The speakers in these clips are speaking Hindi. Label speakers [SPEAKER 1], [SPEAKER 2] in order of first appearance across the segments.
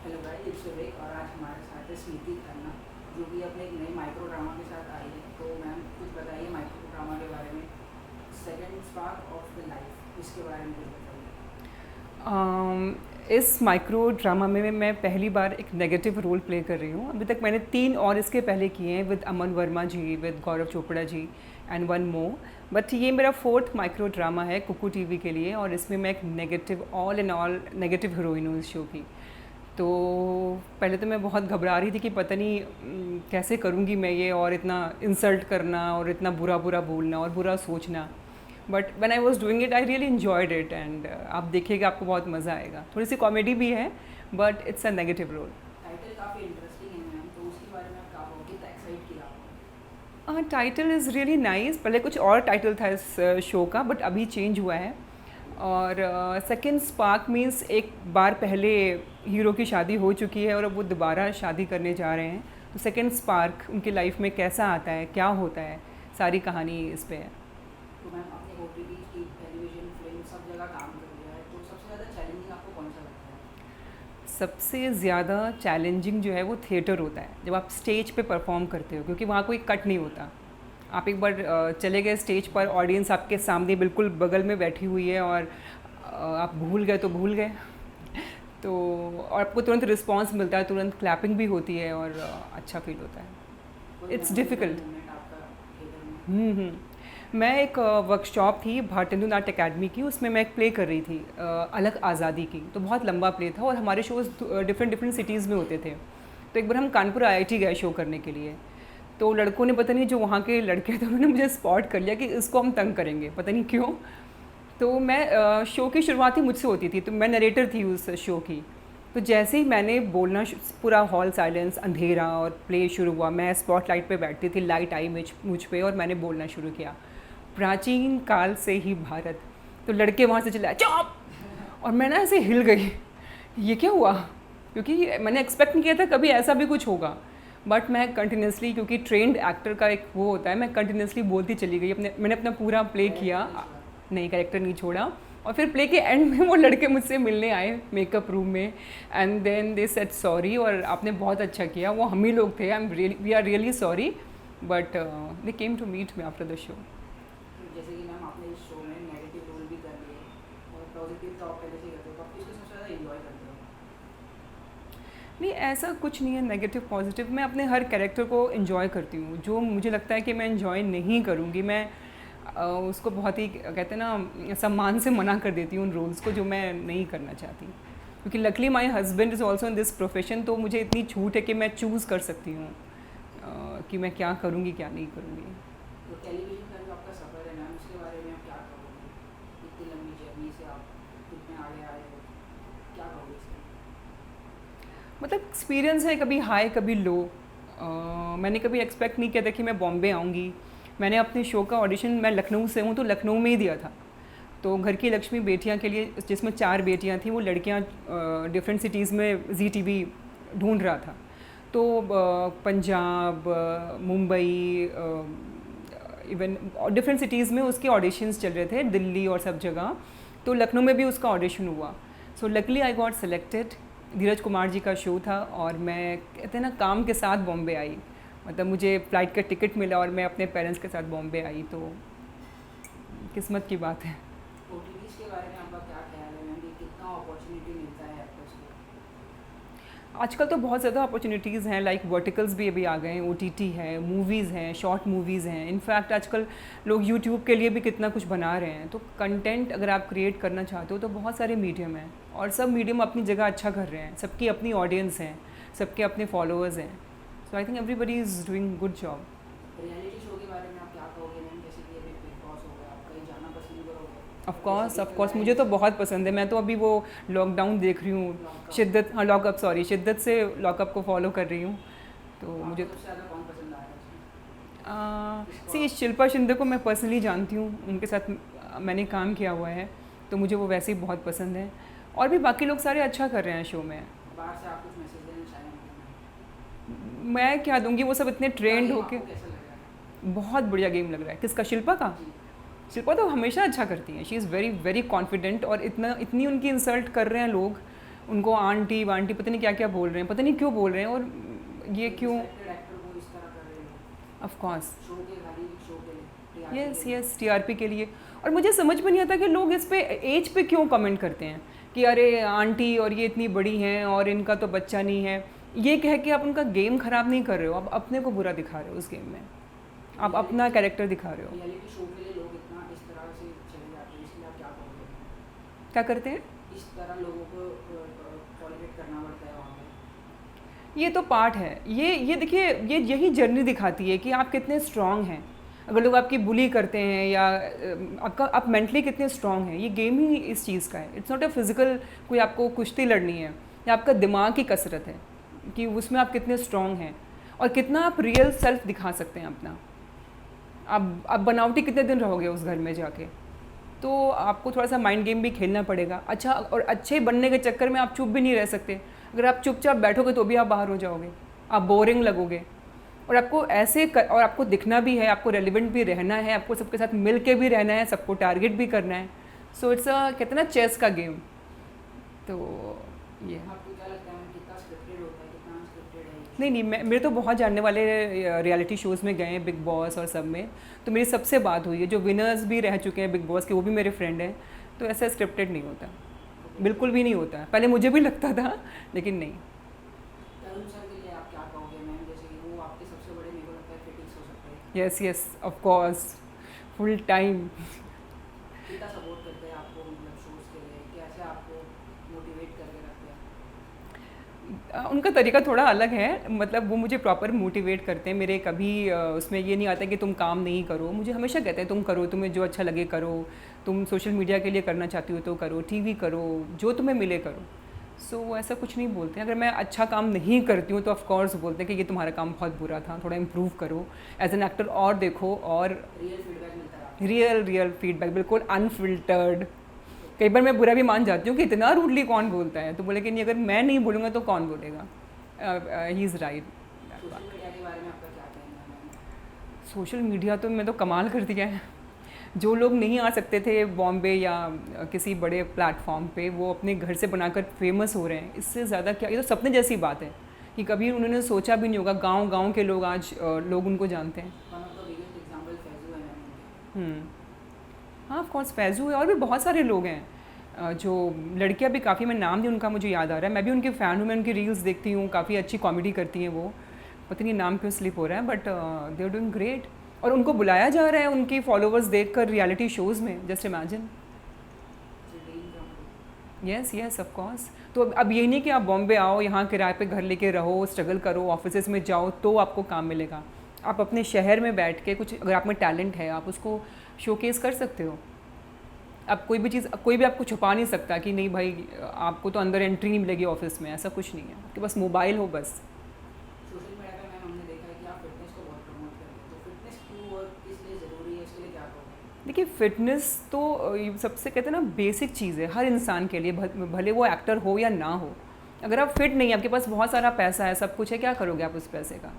[SPEAKER 1] हेलो गाइस, इट्स विवेक और आज हमारे साथ है स्मृति खन्ना जो कि अपने एक नए माइक्रो ड्रामा के साथ आई है। तो मैम कुछ बताइए माइक्रो ड्रामा के बारे में, second spark of the life, इसके बारे में कुछ बताइए।
[SPEAKER 2] इस माइक्रो ड्रामा में मैं पहली बार एक नेगेटिव रोल प्ले कर रही हूँ। अभी तक मैंने 3 और इसके पहले किए हैं with Aman Verma ji, with Gaurav Chopra ji and one more. But ये मेरा 4th माइक्रो ड्रामा है कुकू टीवी के लिए, और इसमें मैं एक negative, all in all negative heroine हूँ इस शो की। तो पहले तो मैं बहुत घबरा रही थी कि पता नहीं कैसे करूँगी मैं ये, और इतना इंसल्ट करना और इतना बुरा बुरा बोलना और बुरा सोचना। But when I was doing it I really enjoyed it, and आप देखिएगा आपको बहुत मज़ा आएगा। थोड़ी सी कॉमेडी भी है but it's a negative role.
[SPEAKER 1] Title काफ़ी इंटरेस्टिंग है मैम, तो उसके बारे में आप क्या कहोगे, कितना एक्साइट किया आपको?
[SPEAKER 2] Title is really nice. पहले कुछ और टाइटल था इस शो का, बट अभी चेंज हुआ है। और सेकंड स्पार्क मीन्स एक बार पहले हीरो की शादी हो चुकी है और अब वो दोबारा शादी करने जा रहे हैं। तो सेकंड स्पार्क उनकी लाइफ में कैसा आता है, क्या होता है, सारी कहानी इस पे है।
[SPEAKER 1] तो मैम आपने ओ टी टी की टेलीविजन फिल्म सब जगह काम कर लिया है, तो सबसे ज़्यादा चैलेंजिंग आपको कौन सा लगता है?
[SPEAKER 2] सबसे ज़्यादा चैलेंजिंग जो है वो थिएटर होता है, जब आप स्टेज पे परफॉर्म करते हो, क्योंकि वहाँ कोई कट नहीं होता। आप एक बार चले गए स्टेज पर, ऑडियंस आपके सामने बिल्कुल बगल में बैठी हुई है, और आप भूल गए तो भूल गए। तो और आपको तुरंत रिस्पांस मिलता है, तुरंत क्लैपिंग भी होती है, और अच्छा फील होता
[SPEAKER 1] कोई
[SPEAKER 2] है। It's
[SPEAKER 1] memorable
[SPEAKER 2] difficult.
[SPEAKER 1] मोमेंट आपका थिएटर में?
[SPEAKER 2] मैं एक वर्कशॉप थी भारतेंदु नाट्य अकेडमी की, उसमें मैं एक प्ले कर रही थी, अलग आज़ादी की। तो बहुत लंबा प्ले था और हमारे शोज़ डिफरेंट डिफरेंट सिटीज़ में होते थे। तो एक बार हम कानपुर आईआईटी गए शो करने के लिए। तो लड़कों ने, पता नहीं जो वहाँ के लड़के थे, उन्होंने मुझे स्पॉट कर लिया कि इसको हम तंग करेंगे, पता नहीं क्यों। तो मैं शो की शुरुआत ही मुझसे होती थी, तो मैं नरेटर थी उस शो की। तो जैसे ही मैंने बोलना, पूरा हॉल साइलेंस, अंधेरा, और प्ले शुरू हुआ। मैं स्पॉटलाइट पे बैठती थी, लाइट आई मुझ पे और मैंने बोलना शुरू किया, प्राचीन काल से ही भारत। तो लड़के वहाँ से चिल्लाए चुप, और मैं ना ऐसे हिल गई, ये क्या हुआ, क्योंकि मैंने एक्सपेक्ट नहीं किया था कभी ऐसा भी कुछ होगा। बट मैं कंटिन्यूसली, क्योंकि ट्रेंड एक्टर का एक वो होता है, मैं कंटिन्यूसली बोलती चली गई। मैंने अपना पूरा प्ले किया,
[SPEAKER 1] कैरेक्टर नहीं छोड़ा?
[SPEAKER 2] नहीं कैरेक्टर नहीं छोड़ा। और फिर प्ले के एंड में वो लड़के मुझसे मिलने आए मेकअप रूम में, and then they said sorry, और आपने बहुत अच्छा किया। वो हम ही लोग थे, we are really sorry, but they came to meet me after the show.
[SPEAKER 1] जैसे कि मैम आपने इस शो में नेगेटिव रोल भी कर लिए और पॉजिटिव तो आप पहले से ही करते हो, तो आप किसको सबसे ज़्यादा एंजॉय करते हो?
[SPEAKER 2] नहीं, ऐसा कुछ नहीं है नेगेटिव पॉजिटिव। मैं अपने हर कैरेक्टर को इन्जॉय करती हूँ। जो मुझे लगता है कि मैं इन्जॉय नहीं करूँगी, मैं उसको बहुत ही, कहते हैं ना, सम्मान से मना कर देती हूँ उन रोल्स को जो मैं नहीं करना चाहती। क्योंकि luckily my husband is also in this profession, तो मुझे इतनी छूट है कि मैं चूज़ कर सकती हूँ कि मैं क्या करूँगी क्या नहीं करूँगी।
[SPEAKER 1] तो टेलीविज़न का जो आपका सफ़र है मैम, उसके बारे में आप क्या कहोगे? इतनी लंबी जर्नी से आप इतने आगे आए हो, क्या कहोगे इसमें?
[SPEAKER 2] मतलब एक्सपीरियंस है, कभी हाई कभी लो। मैंने कभी एक्सपेक्ट नहीं किया था कि मैं बॉम्बे आऊँगी। मैंने अपने शो का ऑडिशन, मैं लखनऊ से हूँ, तो लखनऊ में ही दिया था। तो घर की लक्ष्मी बेटियाँ के लिए, जिसमें 4 बेटियाँ थीं, वो लड़कियाँ डिफरेंट सिटीज़ में जी टीवी ढूंढ रहा था। तो Punjab, Mumbai, even different cities में उसके ऑडिशंस चल रहे थे, दिल्ली और सब जगह। तो लखनऊ में भी उसका ऑडिशन हुआ। सो लकली आई गॉट सेलेक्टेड। धीरज कुमार जी का शो था, और मैं, कहते हैं ना, काम के साथ बॉम्बे आई। मतलब मुझे फ़्लाइट का टिकट मिला और मैं अपने पेरेंट्स के साथ बॉम्बे आई, तो किस्मत की बात है।
[SPEAKER 1] ओटीटीज़ के बारे में आपका क्या ख्याल है मैम, कि कितना अपॉर्चुनिटी मिलता है एक्टर्स को?
[SPEAKER 2] आजकल तो बहुत ज़्यादा अपॉर्चुनिटीज़ हैं, लाइक वर्टिकल्स भी अभी आ गए हैं, ओटीटी है, मूवीज़ हैं, शॉर्ट मूवीज़ हैं। इनफैक्ट आजकल लोग यूट्यूब के लिए भी कितना कुछ बना रहे हैं। तो कंटेंट अगर आप क्रिएट करना चाहते हो तो बहुत सारे मीडियम हैं, और सब मीडियम अपनी जगह अच्छा कर रहे हैं। सबकी अपनी ऑडियंस हैं, सबके अपने फॉलोअर्स हैं। So I think everybody is doing good job.
[SPEAKER 1] Reality show के बारे में आप क्या कहोगे मैम, जैसे कि अभी बिग बॉस हो गया, आप कहीं जाना पसंद करोगे?
[SPEAKER 2] ऑफ
[SPEAKER 1] और जैसे
[SPEAKER 2] कोर्स
[SPEAKER 1] कि
[SPEAKER 2] ऑफ कोर्स, मुझे तो
[SPEAKER 1] फिलहाल
[SPEAKER 2] बहुत पसंद है। मैं तो अभी वो लॉकडाउन देख रही हूँ,
[SPEAKER 1] लॉकअप,
[SPEAKER 2] शिद्दत, हाँ लॉकअप, सॉरी, शिद्दत से लॉकअप को फॉलो कर रही हूँ। तो
[SPEAKER 1] तो
[SPEAKER 2] मुझे,
[SPEAKER 1] आपको सबसे ज़्यादा कौन पसंद आ रहा है उसमें? किसको
[SPEAKER 2] सी,
[SPEAKER 1] आप?
[SPEAKER 2] शिल्पा शिंदे को मैं पर्सनली जानती हूँ, उनके साथ मैंने काम किया हुआ है, तो मुझे वो वैसे ही बहुत पसंद है। और भी बाकी लोग सारे अच्छा कर रहे हैं शो में।
[SPEAKER 1] बाहर से आप कुछ मैसेज देना चाहेंगे?
[SPEAKER 2] मैं क्या दूंगी, वो सब इतने
[SPEAKER 1] पूरा
[SPEAKER 2] ट्रेंड
[SPEAKER 1] गेम
[SPEAKER 2] होके।
[SPEAKER 1] आपको कैसा लग रहा है?
[SPEAKER 2] बहुत बढ़िया गेम लग रहा है। किसका, शिल्पा का?
[SPEAKER 1] जी।
[SPEAKER 2] शिल्पा तो हमेशा अच्छा करती हैं, she is very very confident, और इतनी उनकी इंसल्ट कर रहे हैं लोग, उनको आंटी वांटी पता नहीं क्या क्या बोल रहे हैं, पता नहीं क्यों बोल रहे हैं, और ये क्यों?
[SPEAKER 1] एक्टर को इस तरह कर रहे हैं
[SPEAKER 2] ऑफ कोर्स,
[SPEAKER 1] शो के, खाली शो के लिए,
[SPEAKER 2] यस यस, टीआरपी के लिए। और मुझे समझ में नहीं आता कि लोग इस पे एज पे क्यों कमेंट करते हैं कि अरे आंटी और ये इतनी बड़ी हैं और इनका तो बच्चा नहीं है। ये कह के आप उनका गेम ख़राब नहीं कर रहे हो, आप अपने को बुरा दिखा रहे हो उस गेम में, आप अपना कैरेक्टर दिखा रहे हो।
[SPEAKER 1] रियलिटी शो के लिए लोग इतना इस तरह से चले जाते हैं, इसलिए आप क्या कहोगे?
[SPEAKER 2] क्या करते हैं?
[SPEAKER 1] इस तरह लोगों को टॉलरेट करना पड़ता है वहाँ पे।
[SPEAKER 2] ये तो पार्ट है, ये देखिए, ये यही जर्नी दिखाती है कि आप कितने स्ट्रांग हैं। अगर लोग आपकी बुली करते हैं या आप मेंटली कितने स्ट्रांग हैं, ये गेम ही इस चीज़ का है। इट्स नॉट अ फिजिकल, कोई आपको कुश्ती लड़नी है, या आपका दिमाग की कसरत है कि उसमें आप कितने स्ट्रांग हैं और कितना आप रियल सेल्फ दिखा सकते हैं अपना। आप बनावटी कितने दिन रहोगे उस घर में जाके, तो आपको थोड़ा सा माइंड गेम भी खेलना पड़ेगा। अच्छा, और अच्छे बनने के चक्कर में आप चुप भी नहीं रह सकते। अगर आप चुपचाप बैठोगे तो भी आप बाहर हो जाओगे, आप बोरिंग लगोगे। और आपको और आपको दिखना भी है, आपको रेलिवेंट भी रहना है, आपको सबके साथ मिल के भी रहना है, सबको टारगेट भी करना है। सो इट्स कहते हैं ना चेस का गेम। तो ये
[SPEAKER 1] आपको क्या लगता है कितना स्क्रिप्टेड होता है, कितना अनस्क्रिप्टेड है?
[SPEAKER 2] नहीं, मेरे तो बहुत जानने वाले रियलिटी शोज़ में गए हैं, बिग बॉस और सब में, तो मेरी सबसे बात हुई है। जो विनर्स भी रह चुके हैं बिग बॉस के, वो भी मेरे फ्रेंड हैं। तो ऐसा स्क्रिप्टेड नहीं होता, बिल्कुल भी नहीं होता। पहले मुझे भी लगता था, लेकिन नहीं।
[SPEAKER 1] तरुण सर के लिए आप क्या कहोगे मैम? जैसे कि वो आपके सबसे बड़े, मेरे को लगता है, क्रिटिक्स हो सकते हैं।
[SPEAKER 2] Yes yes, of course, full time.
[SPEAKER 1] कितना सपोर्ट करते हैं आपको, मतलब शोज़ के लिए कैसे आपको मोटिवेट करके रखते हैं?
[SPEAKER 2] उनका तरीका थोड़ा अलग है, मतलब वो मुझे प्रॉपर मोटिवेट करते हैं। मेरे कभी उसमें ये नहीं आता कि तुम काम नहीं करो। मुझे हमेशा कहते हैं तुम करो, तुम्हें जो अच्छा लगे करो, तुम सोशल मीडिया के लिए करना चाहती हो तो करो, टीवी करो, जो तुम्हें मिले करो। सो ऐसा कुछ नहीं बोलते हैं। अगर मैं अच्छा काम नहीं करती हूँ तो ऑफ कोर्स बोलते हैं कि ये तुम्हारा काम बहुत बुरा था, थोड़ा इम्प्रूव करो एज एन एक्टर और देखो। और
[SPEAKER 1] रियल फीडबैक मिलता है आपको?
[SPEAKER 2] रियल फीडबैक, बिल्कुल अनफिल्टर्ड। कई बार मैं बुरा भी मान जाती हूँ कि इतना रूडली कौन बोलता है, तो बोले कि नहीं, अगर मैं नहीं बोलूँगा तो कौन बोलेगा। He is right.
[SPEAKER 1] Social media के बारे में आपका क्या कहना है मैम?
[SPEAKER 2] सोशल मीडिया तो मैं तो कमाल कर दिया है। जो लोग नहीं आ सकते थे बॉम्बे या किसी बड़े प्लेटफॉर्म पे, वो अपने घर से बनाकर फेमस हो रहे हैं। इससे ज़्यादा क्या, ये तो सपने जैसी बात है कि कभी उन्होंने सोचा भी नहीं होगा। गांव के लोग आज लोग उनको जानते हैं।
[SPEAKER 1] One of the biggest example Faizu है मैम।
[SPEAKER 2] हाँ, ऑफ कोर्स फैजू है, और भी बहुत सारे लोग हैं। जो लड़कियां भी काफ़ी, मैं नाम नहीं उनका मुझे याद आ रहा है, मैं भी उनकी फ़ैन हूँ, मैं उनकी रील्स देखती हूँ, काफ़ी अच्छी कॉमेडी करती हैं वो। पता नहीं नाम क्यों स्लिप हो रहा है, but they are doing great. और उनको बुलाया जा रहा है उनकी फॉलोअर्स देखकर रियलिटी शोज़ में, just imagine. Yes yes, of course. तो अब ये नहीं कि आप बॉम्बे आओ, यहाँ किराए पे घर लेके रहो, स्ट्रगल करो, ऑफिसेज में जाओ तो आपको काम मिलेगा। आप अपने शहर में बैठ के कुछ, अगर आप में टैलेंट है, आप उसको शोकेस कर सकते हो। अब कोई भी चीज़, कोई भी आपको छुपा नहीं सकता कि नहीं भाई आपको तो अंदर एंट्री नहीं मिलेगी ऑफिस में, ऐसा कुछ नहीं है। आपके पास मोबाइल हो बस।
[SPEAKER 1] सोशल मीडिया पे मैम हमने देखा है कि आप फिटनेस को बहुत प्रमोट करते हैं, तो फिटनेस क्यों और किस लिए ज़रूरी है, इसके लिए क्या कहोगे?
[SPEAKER 2] देखिए, फ़िटनेस तो सबसे कहते हैं ना बेसिक चीज़ है हर इंसान के लिए, भले वो एक्टर हो या ना हो। अगर आप फिट नहीं है, आपके पास बहुत सारा पैसा है, सब कुछ है, क्या करोगे आप उस पैसे का?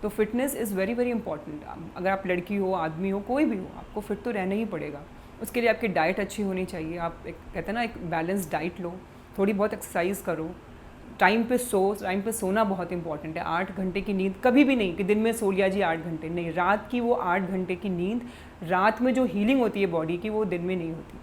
[SPEAKER 2] तो fitness is very very important. अगर आप लड़की हो, आदमी हो, कोई भी हो, आपको फिट तो रहना ही पड़ेगा। उसके लिए आपकी डाइट अच्छी होनी चाहिए। आप एक कहते हैं ना एक बैलेंस डाइट लो, थोड़ी बहुत एक्सरसाइज करो, टाइम पे सोना बहुत इंपॉर्टेंट है। 8 घंटे की नींद कभी भी नहीं कि दिन में सो लिया जी 8 घंटे, नहीं, रात की वो 8 घंटे की नींद, रात में जो हीलिंग होती है बॉडी की, वो दिन में नहीं होती।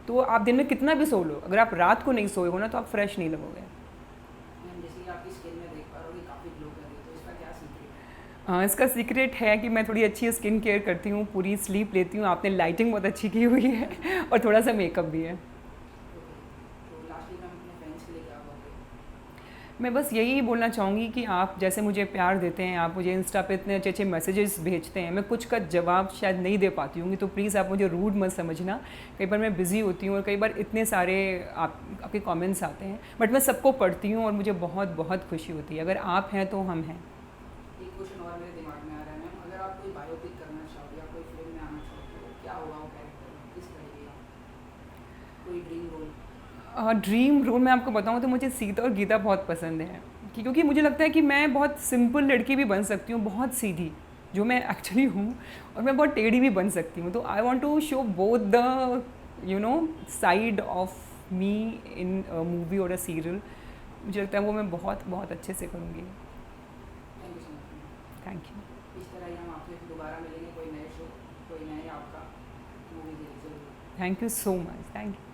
[SPEAKER 2] तो आप दिन में कितना भी सो लो, अगर आप रात को नहीं सोए हो ना तो आप फ्रेश नहीं लगोगे।
[SPEAKER 1] मैम जैसे कि आपकी स्किन में देख पा रहे हो कि काफ़ी ग्लो कर रही है, तो इसका क्या सीक्रेट है?
[SPEAKER 2] इसका सीक्रेट है कि मैं थोड़ी अच्छी स्किन केयर करती हूँ, पूरी स्लीप लेती हूँ, आपने लाइटिंग बहुत अच्छी की हुई है और थोड़ा सा मेकअप भी है।
[SPEAKER 1] तो लास्टली मैम अपने फ्रेंड्स के लिए क्या कहोगे?
[SPEAKER 2] मैं बस यही बोलना चाहूँगी कि आप जैसे मुझे प्यार देते हैं, आप मुझे इंस्टा पे इतने अच्छे अच्छे मैसेजेस भेजते हैं, मैं कुछ का जवाब शायद नहीं दे पाती हूँ, तो प्लीज़ आप मुझे रूड मत समझना। कई बार मैं बिज़ी होती हूँ और कई बार इतने सारे आपके कमेंट्स आते हैं, बट मैं सबको पढ़ती हूँ और मुझे बहुत बहुत खुशी होती है। अगर आप हैं तो हम हैं।
[SPEAKER 1] एक क्वेश्चन और मेरे दिमाग में आ रहा है मैम, अगर आप कोई बायोपिक करना चाहो या कोई फिल्म में आना चाहो तो क्या होगा वो कैरेक्टर, किस तरीके का कोई ड्रीम रोल?
[SPEAKER 2] ड्रीम रोल मैं आपको बताऊँ तो मुझे सीता और गीता बहुत पसंद है, क्योंकि मुझे लगता है कि मैं बहुत सिंपल लड़की भी बन सकती हूँ, बहुत सीधी, जो मैं एक्चुअली हूँ, और मैं बहुत टेढ़ी भी बन सकती हूँ। तो I want to show both the side of me in movie और अ सीरियल। मुझे लगता है वो मैं बहुत बहुत अच्छे से करूँगी।
[SPEAKER 1] Thank you so much.
[SPEAKER 2] Thank you.
[SPEAKER 1] इस तरह ही हम आपसे दोबारा मिलेंगे कोई नए शो, कोई नए आपका मूवी जरूर।
[SPEAKER 2] Thank you so much. Thank you.